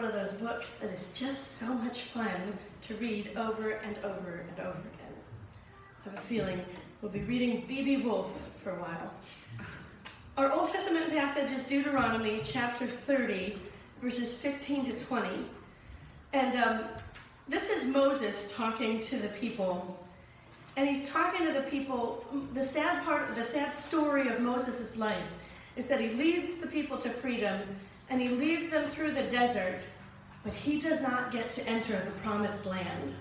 one of those books that is just so much fun to read over and over and over again. I have a feeling we'll be reading B.B. Wolf for a while. Our Old Testament passage is Deuteronomy chapter 30, verses 15 to 20. And this is Moses talking to the people. And he's talking to the people. The sad story of Moses' life is that he leads the people to freedom, and he leads them through the desert, but he does not get to enter the promised land.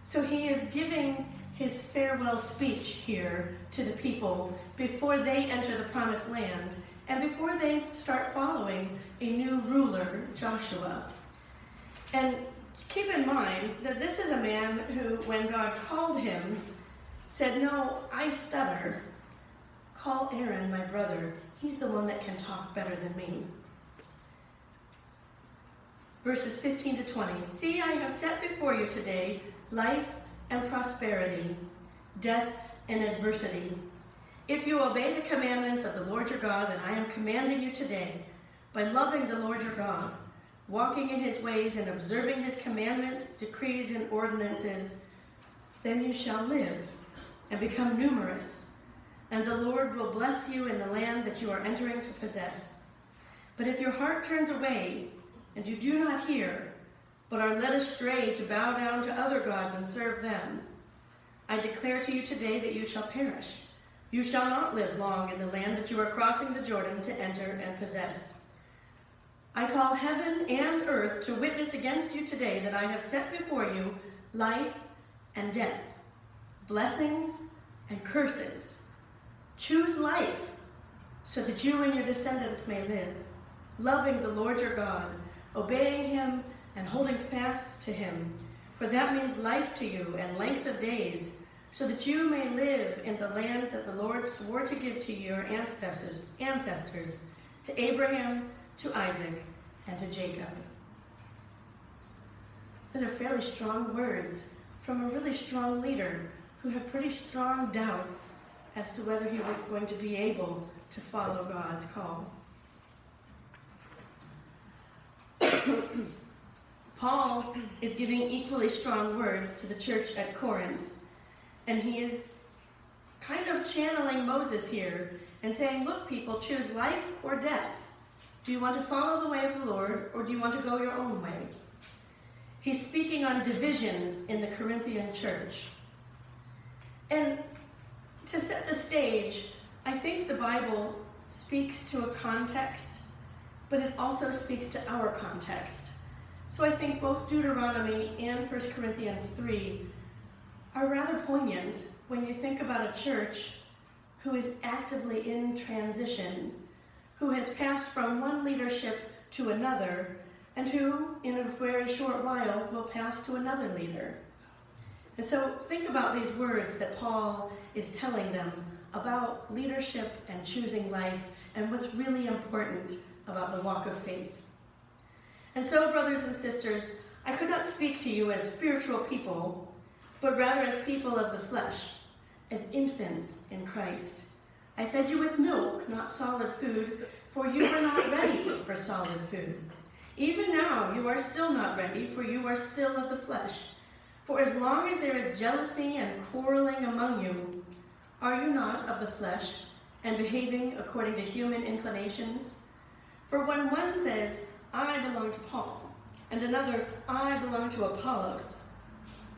So he is giving his farewell speech here to the people before they enter the promised land and before they start following a new ruler, Joshua. And keep in mind that this is a man who, when God called him, said, "No, I stutter. Call Aaron, my brother. He's the one that can talk better than me." Verses 15 to 20. "See, I have set before you today life and prosperity, death and adversity. If you obey the commandments of the Lord your God that I am commanding you today, by loving the Lord your God, walking in his ways and observing his commandments, decrees, and ordinances, then you shall live and become numerous, and the Lord will bless you in the land that you are entering to possess. But if your heart turns away, and you do not hear, but are led astray to bow down to other gods and serve them, I declare to you today that you shall perish. You shall not live long in the land that you are crossing the Jordan to enter and possess. I call heaven and earth to witness against you today that I have set before you life and death, blessings and curses. Choose life so that you and your descendants may live, loving the Lord your God, obeying him and holding fast to him, for that means life to you and length of days, so that you may live in the land that the Lord swore to give to your ancestors, to Abraham, to Isaac, and to Jacob." Those are fairly strong words from a really strong leader who had pretty strong doubts as to whether he was going to be able to follow God's call. Paul is giving equally strong words to the church at Corinth, and he is kind of channeling Moses here and saying, look, people, choose life or death. Do you want to follow the way of the Lord, or do you want to go your own way? He's speaking on divisions in the Corinthian church. And to set the stage, I think the Bible speaks to a context, but it also speaks to our context. So I think both Deuteronomy and 1 Corinthians 3 are rather poignant when you think about a church who is actively in transition, who has passed from one leadership to another, and who, in a very short while, will pass to another leader. And so think about these words that Paul is telling them about leadership and choosing life and what's really important about the walk of faith. And so, brothers and sisters, I could not speak to you as spiritual people, but rather as people of the flesh, as infants in Christ. I fed you with milk, not solid food, for you were not ready for solid food. Even now you are still not ready, for you are still of the flesh. For as long as there is jealousy and quarreling among you, are you not of the flesh and behaving according to human inclinations? For when one says, I belong to Paul, and another, I belong to Apollos,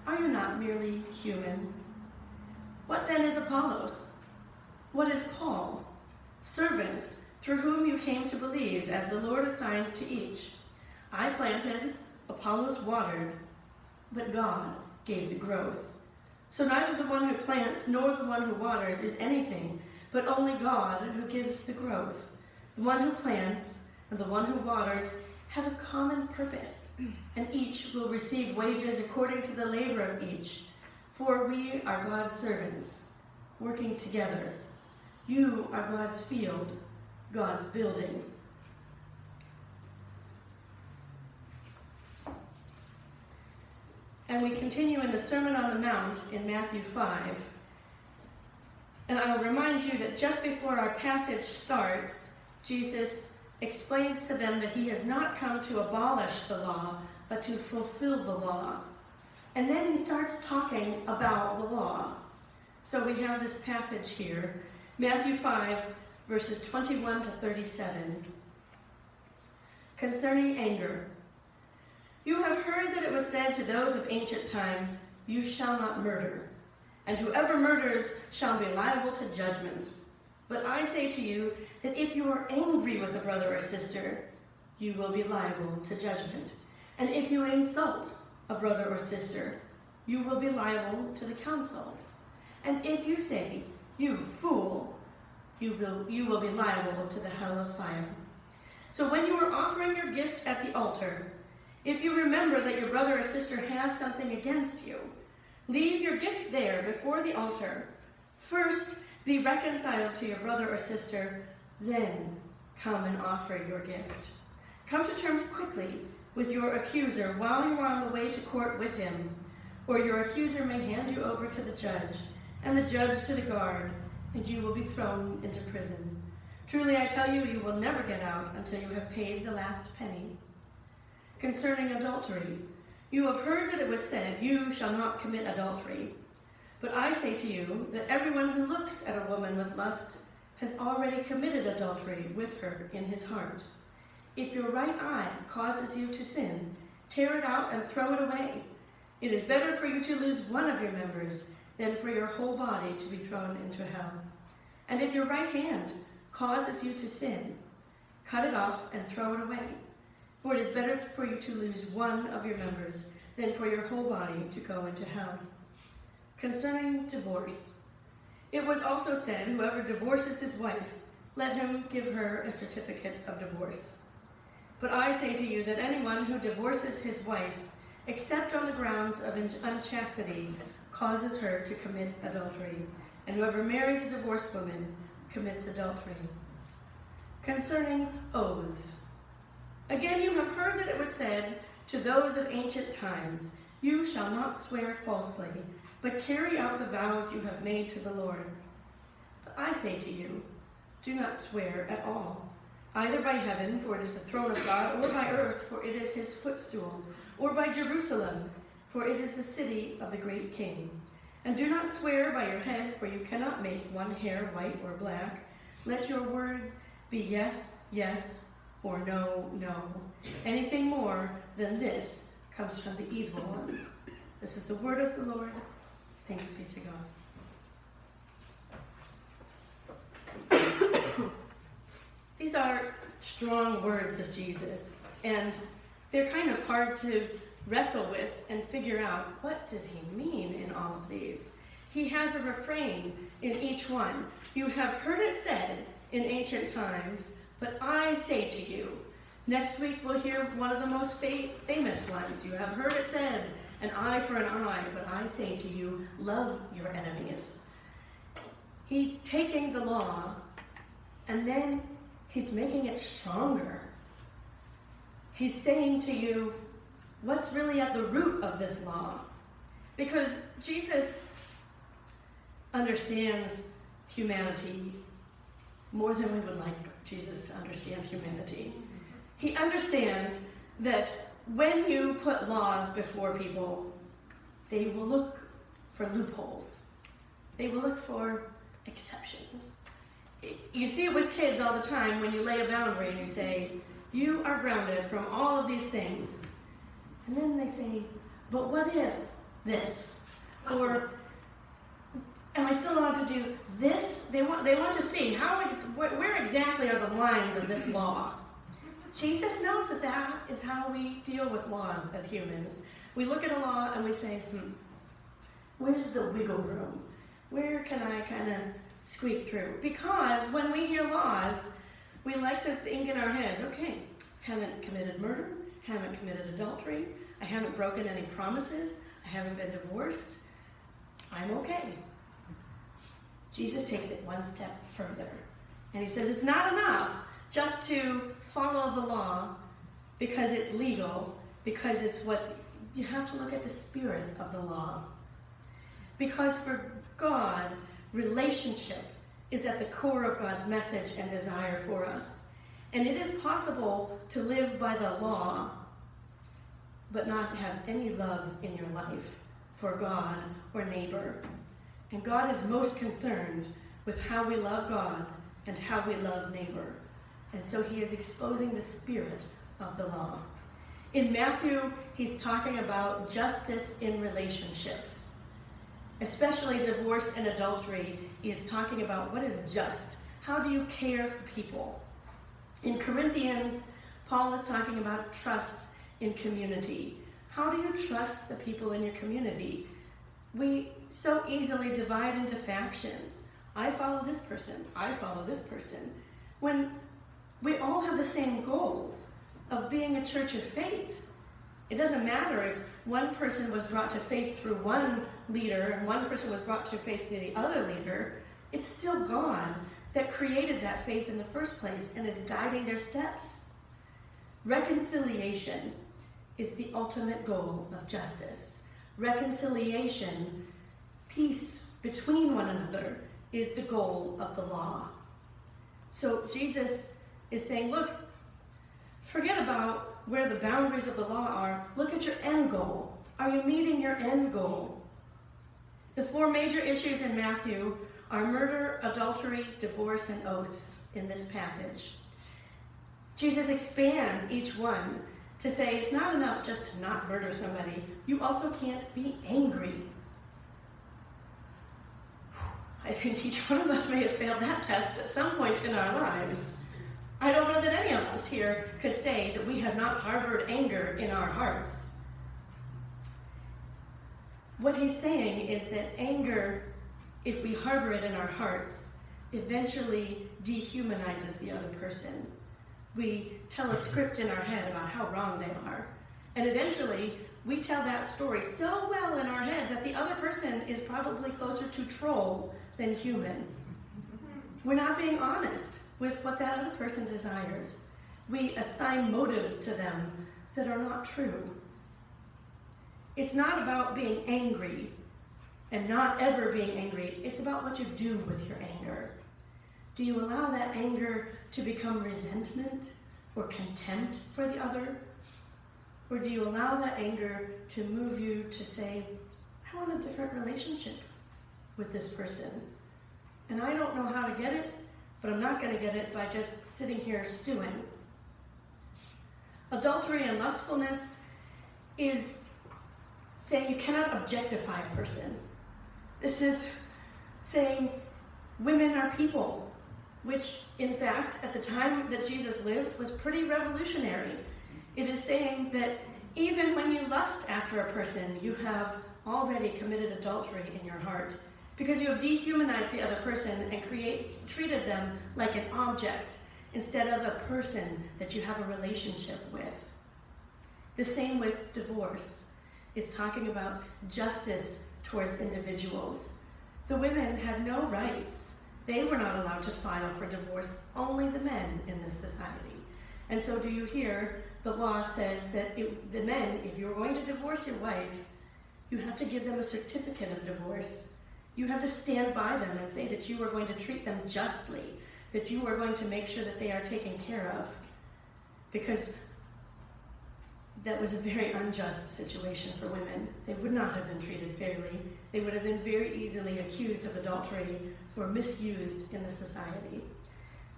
are you not merely human? What then is Apollos? What is Paul? Servants through whom you came to believe, as the Lord assigned to each. I planted, Apollos watered, but God gave the growth. So neither the one who plants nor the one who waters is anything, but only God who gives the growth. The one who plants and the one who waters have a common purpose, and each will receive wages according to the labor of each. For we are God's servants, working together. You are God's field, God's building. And we continue in the Sermon on the Mount in Matthew 5. And I'll remind you that just before our passage starts, Jesus explains to them that he has not come to abolish the law, but to fulfill the law. And then he starts talking about the law. So we have this passage here, Matthew 5, verses 21 to 37. Concerning anger. You have heard that it was said to those of ancient times, you shall not murder, and whoever murders shall be liable to judgment. But I say to you that if you are angry with a brother or sister, you will be liable to judgment. And if you insult a brother or sister, you will be liable to the council. And if you say, you fool, you will be liable to the hell of fire. So when you are offering your gift at the altar, if you remember that your brother or sister has something against you, leave your gift there before the altar. First, be reconciled to your brother or sister, then come and offer your gift. Come to terms quickly with your accuser while you are on the way to court with him, or your accuser may hand you over to the judge, and the judge to the guard, and you will be thrown into prison. Truly I tell you, you will never get out until you have paid the last penny. Concerning adultery, you have heard that it was said, you shall not commit adultery. But I say to you that everyone who looks at a woman with lust has already committed adultery with her in his heart. If your right eye causes you to sin, tear it out and throw it away. It is better for you to lose one of your members than for your whole body to be thrown into hell. And if your right hand causes you to sin, cut it off and throw it away. For it is better for you to lose one of your members than for your whole body to go into hell. Concerning divorce, it was also said, whoever divorces his wife, let him give her a certificate of divorce. But I say to you that anyone who divorces his wife, except on the grounds of unchastity, causes her to commit adultery, and whoever marries a divorced woman commits adultery. Concerning oaths, again you have heard that it was said to those of ancient times, you shall not swear falsely, but carry out the vows you have made to the Lord. But I say to you, do not swear at all, either by heaven, for it is the throne of God, or by earth, for it is his footstool, or by Jerusalem, for it is the city of the great King. And do not swear by your head, for you cannot make one hair white or black. Let your words be yes, yes, or no, no. Anything more than this comes from the evil one. This is the word of the Lord. Thanks be to God. These are strong words of Jesus, and they're kind of hard to wrestle with and figure out, what does he mean in all of these? He has a refrain in each one. You have heard it said in ancient times, but I say to you. Next week we'll hear one of the most famous ones. You have heard it said, an eye for an eye, but I say to you, love your enemies. He's taking the law, and then he's making it stronger. He's saying to you, what's really at the root of this law? Because Jesus understands humanity more than we would like Jesus to understand humanity. He understands that when you put laws before people, they will look for loopholes. They will look for exceptions. You see it with kids all the time when you lay a boundary and you say, you are grounded from all of these things. And then they say, but what if this? Or, am I still allowed to do this? They want to see where exactly are the lines of this law. Jesus knows that is how we deal with laws as humans. We look at a law and we say, where's the wiggle room? Where can I kind of squeak through? Because when we hear laws, we like to think in our heads, okay, haven't committed murder, haven't committed adultery, I haven't broken any promises, I haven't been divorced, I'm okay. Jesus takes it one step further. And he says it's not enough just to follow the law because it's legal, because it's what, you have to look at the spirit of the law. Because for God, relationship is at the core of God's message and desire for us. And it is possible to live by the law, but not have any love in your life for God or neighbor. And God is most concerned with how we love God and how we love neighbor. And so he is exposing the spirit of the law. In Matthew, he's talking about justice in relationships. Especially divorce and adultery, he is talking about what is just. How do you care for people? In Corinthians, Paul is talking about trust in community. How do you trust the people in your community? We so easily divide into factions. I follow this person, I follow this person. When we all have the same goals of being a church of faith. It doesn't matter if one person was brought to faith through one leader and one person was brought to faith through the other leader. It's still God that created that faith in the first place and is guiding their steps. Reconciliation is the ultimate goal of justice. Reconciliation, peace between one another, is the goal of the law. So Jesus is saying, look, forget about where the boundaries of the law are. Look at your end goal. Are you meeting your end goal? The four major issues in Matthew are murder, adultery, divorce, and oaths in this passage. Jesus expands each one to say it's not enough just to not murder somebody. You also can't be angry. I think each one of us may have failed that test at some point in our lives. I don't know that any of us here could say that we have not harbored anger in our hearts. What he's saying is that anger, if we harbor it in our hearts, eventually dehumanizes the other person. We tell a script in our head about how wrong they are. And eventually, we tell that story so well in our head that the other person is probably closer to troll than human. We're not being honest with what that other person desires. We assign motives to them that are not true. It's not about being angry and not ever being angry. It's about what you do with your anger. Do you allow that anger to become resentment or contempt for the other? Or do you allow that anger to move you to say, I want a different relationship with this person. And I don't know how to get it, but I'm not going to get it by just sitting here stewing. Adultery and lustfulness is saying you cannot objectify a person. This is saying women are people, which in fact, at the time that Jesus lived, was pretty revolutionary. It is saying that even when you lust after a person, you have already committed adultery in your heart because you have dehumanized the other person and treated them like an object instead of a person that you have a relationship with. The same with divorce. It's talking about justice towards individuals. The women had no rights. They were not allowed to file for divorce, only the men in this society. And so do you hear the law says that the men, if you're going to divorce your wife, you have to give them a certificate of divorce. You have to stand by them and say that you are going to treat them justly, that you are going to make sure that they are taken care of. Because that was a very unjust situation for women. They would not have been treated fairly. They would have been very easily accused of adultery or misused in the society.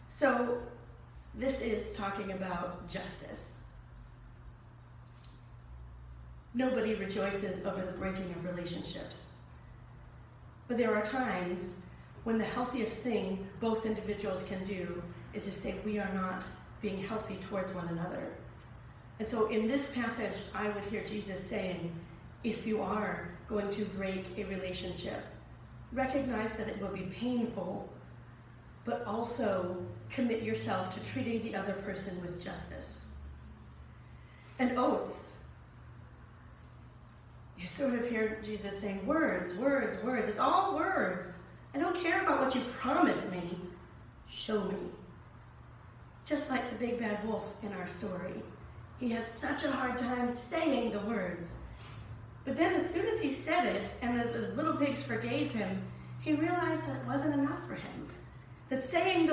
So this is talking about justice. Nobody rejoices over the breaking of relationships. But there are times when the healthiest thing both individuals can do is to say we are not being healthy towards one another. And so in this passage, I would hear Jesus saying, if you are going to break a relationship, recognize that it will be painful, but also commit yourself to treating the other person with justice. And oaths. You sort of hear Jesus saying, words, words, words. It's all words. I don't care about what you promise me. Show me. Just like the big bad wolf in our story. He had such a hard time saying the words. But then as soon as he said it and the little pigs forgave him, he realized that it wasn't enough for him. That saying the